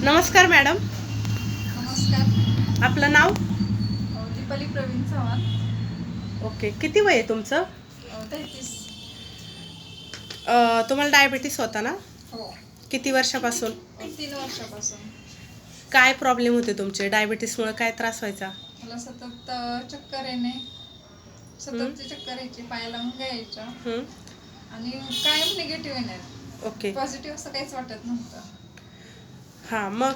नमस्कार मॅडम. नमस्कार. आपलं नाव? दीपाली प्रवीण चव्हाण. ओके. किती वय आहे तुमचं? 33. तुम्हाला डायबिटीस होता ना? हो. किती वर्षापासून? 3 वर्षापासून. काय प्रॉब्लेम होते तुमचे? डायबिटीसमुळे काय त्रास व्हायचा? मला सतत चक्कर येणे, सततची चक्कर यायची, पायाला मुंग्या यायच्या आणि कायम निगेटिव्ह येणार. ओके. पॉझिटिव्ह असं काहीच वाटत नव्हतं. हां, मग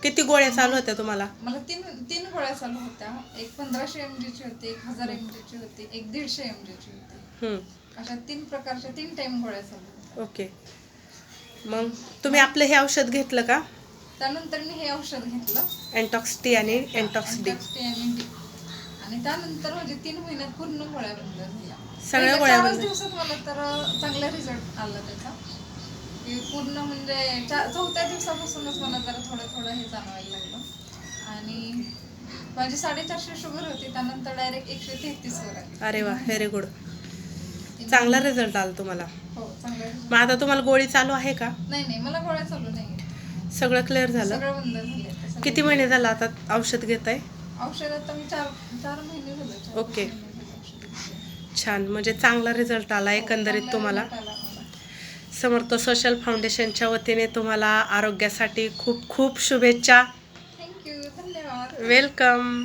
किती गोळ्या चालू होत्या तुम्हाला? मला तीन गोळ्या चालू होत्या. एक 1500 mg ची होती, 1000 mg ची होती, एक 150 mg ची होती. अशा 3 प्रकारच्या 3 टाइम गोळ्या चालू होत्या. ओके. मग तुम्ही आपलं हे औषध घेतलं का? त्यानंतर मी हे औषध घेतलं, एंटॉक्स टी आणि एंटॉक्स डी. आणि त्यानंतर म्हणजे 3 महिन्यात पूर्ण गोळ्या बंद झाल्या. सगळ्या गोळ्या 4 बंद? दिवसात मला तर चांगला रिझल्ट आला त्याचा. की पूर्ण म्हणजे 4थ्या दिवसापासूनच मला जरा थोडं हे जाणवायला लागलं. आणि माझी 450 शुगर होती, त्यानंतर डायरेक्ट 133 वर आली. अरे वा, व्हेरी गुड. चांगला रिझल्ट आला तुम्हाला. हो, चांगला मग आता तुम्हाला गोळी चालू आहे का? नाही, मला गोळ्या चालू नाही. सगळं क्लिअर झालं? सगळं बंद झालं. किती महिने झालं आता औषध घेत आहे? औषध आता मी 4 महिने झाले. ओके. छान. म्हणजे चांगला रिझल्ट आला एकंदरीत तुम्हाला. समर्थ सोशल फाउंडेशनच्या वतीने तुम्हाला आरोग्यासाठी खूप खूप शुभेच्छा. थँक्यू. धन्यवाद. वेलकम.